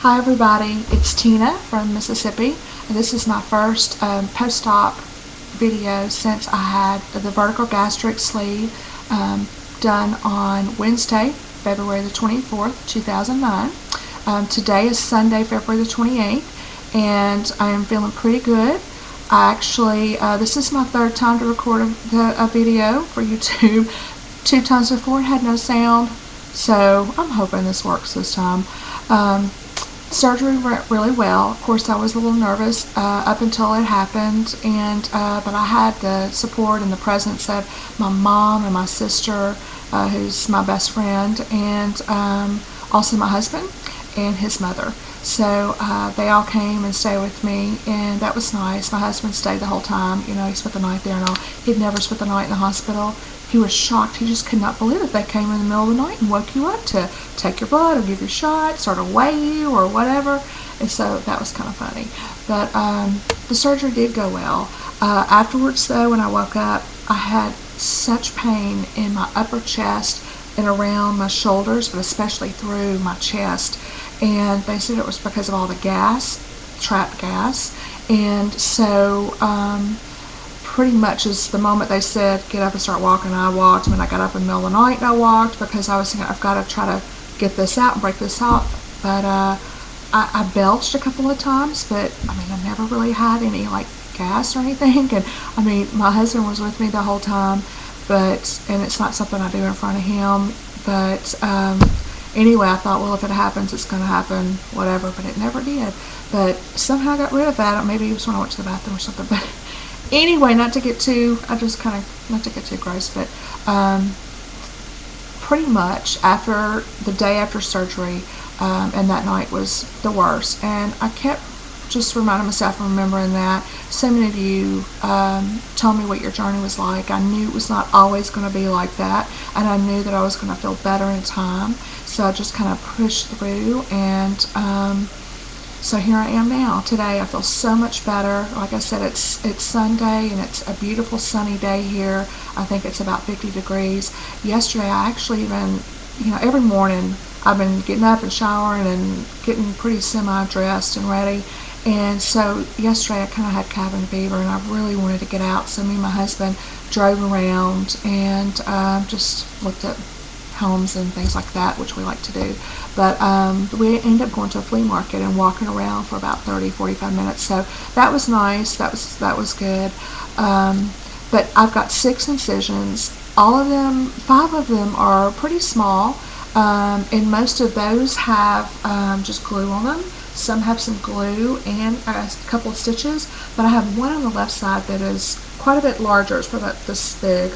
Hi everybody, it's Tina from Mississippi, and this is my first post-op video since I had the vertical gastric sleeve done on Wednesday, February the 24th, 2009. Today is Sunday, February the 28th, and I am feeling pretty good. I actually, this is my third time to record a video for YouTube. 2 times before it had no sound, so I'm hoping this works this time. Surgery went really well. Of course, I was a little nervous up until it happened, but I had the support and the presence of my mom and my sister, who's my best friend, and also my husband and his mother. So they all came and stayed with me, and that was nice. My husband stayed the whole time. You know, he spent the night there and all. He'd never spent the night in the hospital. He was shocked. He just could not believe it. They came in the middle of the night and woke you up to take your blood or give you shots or to weigh you or whatever. And so that was kind of funny. But the surgery did go well. Afterwards, though, when I woke up, I had such pain in my upper chest and around my shoulders, but especially through my chest. And they said it was because of all the gas, trapped gas. And so pretty much is the moment they said get up and start walking, I walked. When I got up in the middle of the night, I walked because I was thinking I've got to try to get this out and break this out. But I belched a couple of times, but I mean, I never really had any like gas or anything. And I mean, my husband was with me the whole time, and it's not something I do in front of him. But anyway, I thought, well, if it happens, it's going to happen, whatever. But it never did. But somehow I got rid of that. Maybe it was when I went to the bathroom or something. But anyway, not to get too gross, but pretty much after the day after surgery, and that night was the worst. And I kept just reminding myself and remembering that. So many of you told me what your journey was like. I knew it was not always going to be like that, and I knew that I was going to feel better in time. So I just kind of pushed through, and so here I am now. Today I feel so much better. Like I said, it's Sunday and it's a beautiful sunny day here. I think it's about 50 degrees. Yesterday I actually even, every morning I've been getting up and showering and getting pretty semi-dressed and ready. And so yesterday I kind of had cabin fever and I really wanted to get out. So me and my husband drove around and just looked at homes and things like that, which we like to do. But we ended up going to a flea market and walking around for about 30-45 minutes. So that was nice. That was good. But I've got 6 incisions. 5 of them are pretty small, and most of those have just glue on them. Some have some glue and a couple of stitches, but I have one on the left side that is quite a bit larger. It's probably about this big,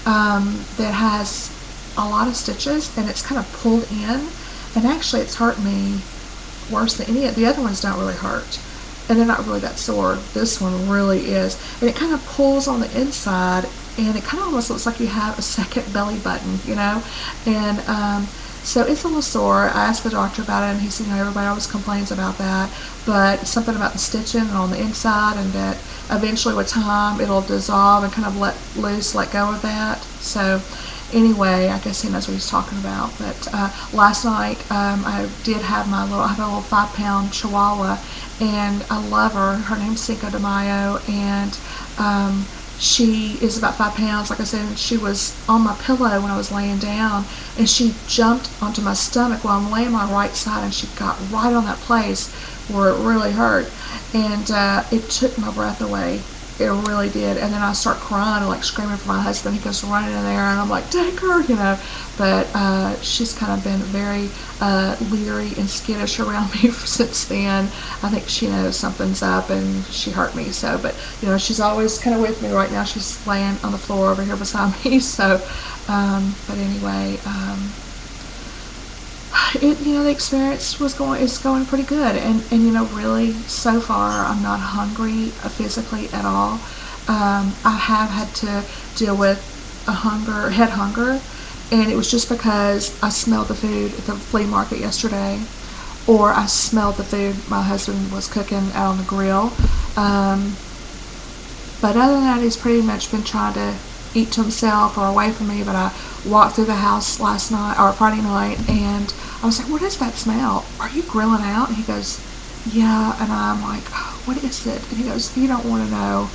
that has a lot of stitches, and it's kind of pulled in, and actually it's hurt me worse than any of the other ones. Don't really hurt, and they're not really that sore. This one really is, and it kind of pulls on the inside, and it kind of almost looks like you have a second belly button, and so it's a little sore. I asked the doctor about it, and he said, everybody always complains about that, but something about the stitching on the inside, and that eventually with time it'll dissolve and kind of let go of that. So anyway, I guess he knows what he's talking about. But last night I did have I have a little 5-pound Chihuahua, and I love her. Her name's Cinco de Mayo, and she is about 5 pounds, like I said, and she was on my pillow when I was laying down, and she jumped onto my stomach while I'm laying on my right side, and she got right on that place where it really hurt, and it took my breath away. It really did. And then I start crying and like screaming for my husband. He goes running in there, and I'm like, take her, But she's kind of been very leery and skittish around me since then. I think she knows something's up, and she hurt me. So, but she's always kind of with me. Right now she's laying on the floor over here beside me. So, but anyway, the experience is going pretty good, and really so far I'm not hungry physically at all. I have had to deal with head hunger, and it was just because I smelled the food at the flea market yesterday, or I smelled the food my husband was cooking out on the grill. But other than that, he's pretty much been trying to eat to himself or away from me. But I walked through the house last night, or Friday night, and I was like, what is that smell? Are you grilling out? And he goes, yeah. And I'm like, oh, what is it? And he goes, you don't want to know.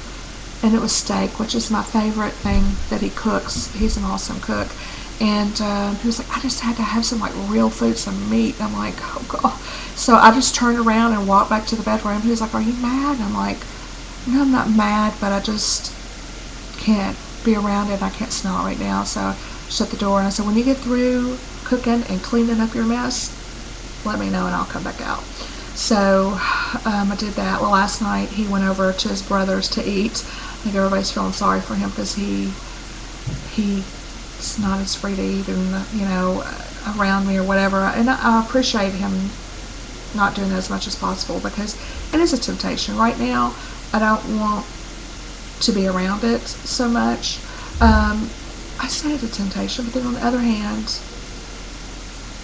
And it was steak, which is my favorite thing that he cooks. He's an awesome cook. And he was like, I just had to have some like real food, some meat. And I'm like, oh God. So I just turned around and walked back to the bedroom. He was like, are you mad? And I'm like, no, I'm not mad, but I just can't be around it. I can't smell it right now. So I shut the door and I said, when you get through cooking and cleaning up your mess, let me know and I'll come back out. So I did that. Well, last night he went over to his brother's to eat. I think everybody's feeling sorry for him because he's not as free to eat and, you know, around me or whatever. And I appreciate him not doing as much as possible because it is a temptation. Right now, I don't want to be around it so much. I say it's a temptation, but then on the other hand,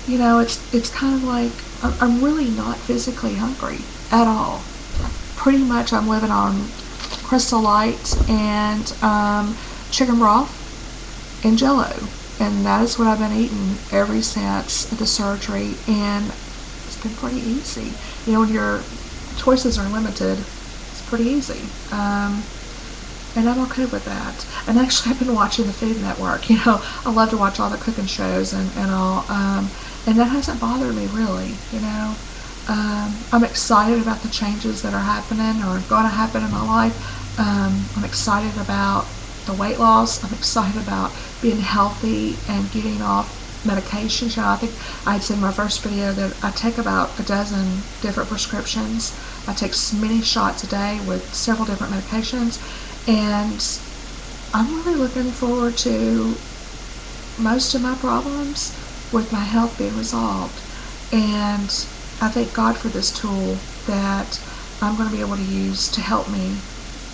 you know, it's kind of like I'm really not physically hungry at all. Pretty much I'm living on Crystal Light and chicken broth and Jello, and that is what I've been eating ever since the surgery, and it's been pretty easy. You know, when your choices are limited, it's pretty easy. And I'm okay with that. And actually, I've been watching the Food Network. You know, I love to watch all the cooking shows and all. And that hasn't bothered me really, you know. I'm excited about the changes that are happening or going to happen in my life. I'm excited about the weight loss. I'm excited about being healthy and getting off medications. You know, I think I had said in my first video that I take about a dozen different prescriptions. I take many shots a day with several different medications. And I'm really looking forward to most of my problems with my health being resolved. And I thank God for this tool that I'm going to be able to use to help me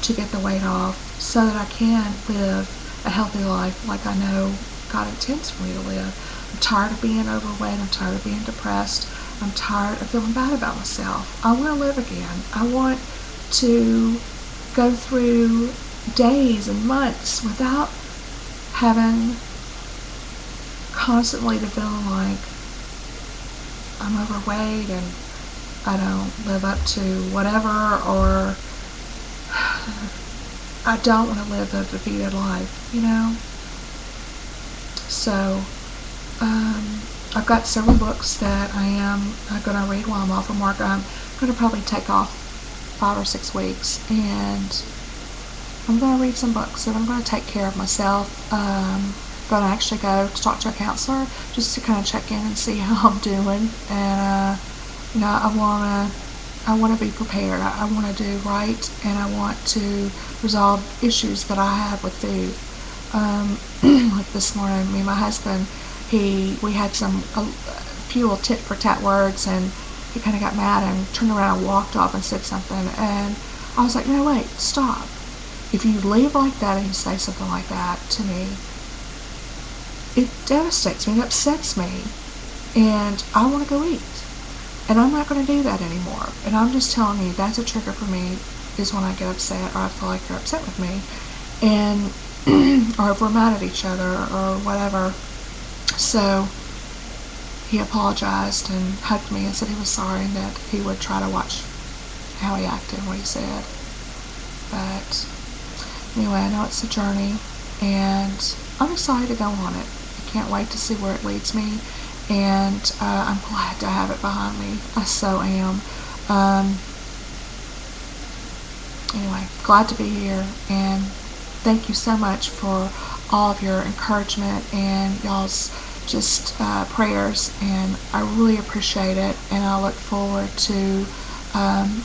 to get the weight off so that I can live a healthy life like I know God intends for me to live. I'm tired of being overweight. I'm tired of being depressed. I'm tired of feeling bad about myself. I want to live again. I want to go through days and months without having constantly to feeling like I'm overweight and I don't live up to whatever, or I don't want to live a defeated life, you know. So I've got several books that I am going to read while I'm off from work. I'm going to probably take off 5 or 6 weeks, and I'm going to read some books, and I'm going to take care of myself. I'm going to actually go to talk to a counselor just to kind of check in and see how I'm doing. And you know, I want to be prepared. I want to do right, and I want to resolve issues that I have with food. Like this morning, me and my husband, we had a few little tit for tat words, and he kind of got mad and turned around and walked off and said something, and I was like, no, wait, stop. If you leave like that and you say something like that to me, it devastates me, it upsets me, and I want to go eat. And I'm not going to do that anymore. And I'm just telling you, that's a trigger for me, is when I get upset or I feel like you're upset with me, and or if we're mad at each other or whatever. So he apologized and hugged me and said he was sorry and that he would try to watch how he acted and what he said. But anyway, I know it's a journey, and I'm excited to go on it. I can't wait to see where it leads me, and I'm glad to have it behind me. I so am. Anyway, glad to be here, and thank you so much for all of your encouragement and y'all's just prayers, and I really appreciate it, and I look forward to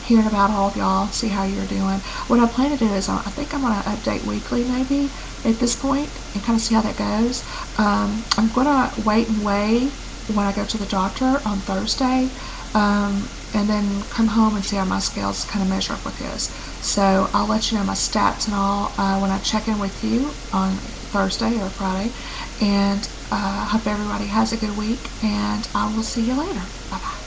hearing about all of y'all, see how you're doing. What I plan to do is I think I'm going to update weekly maybe at this point and kind of see how that goes. I'm going to wait and weigh when I go to the doctor on Thursday, and then come home and see how my scales kind of measure up with his. So I'll let you know my stats and all when I check in with you on Thursday or Friday. And I hope everybody has a good week, and I will see you later. Bye-bye.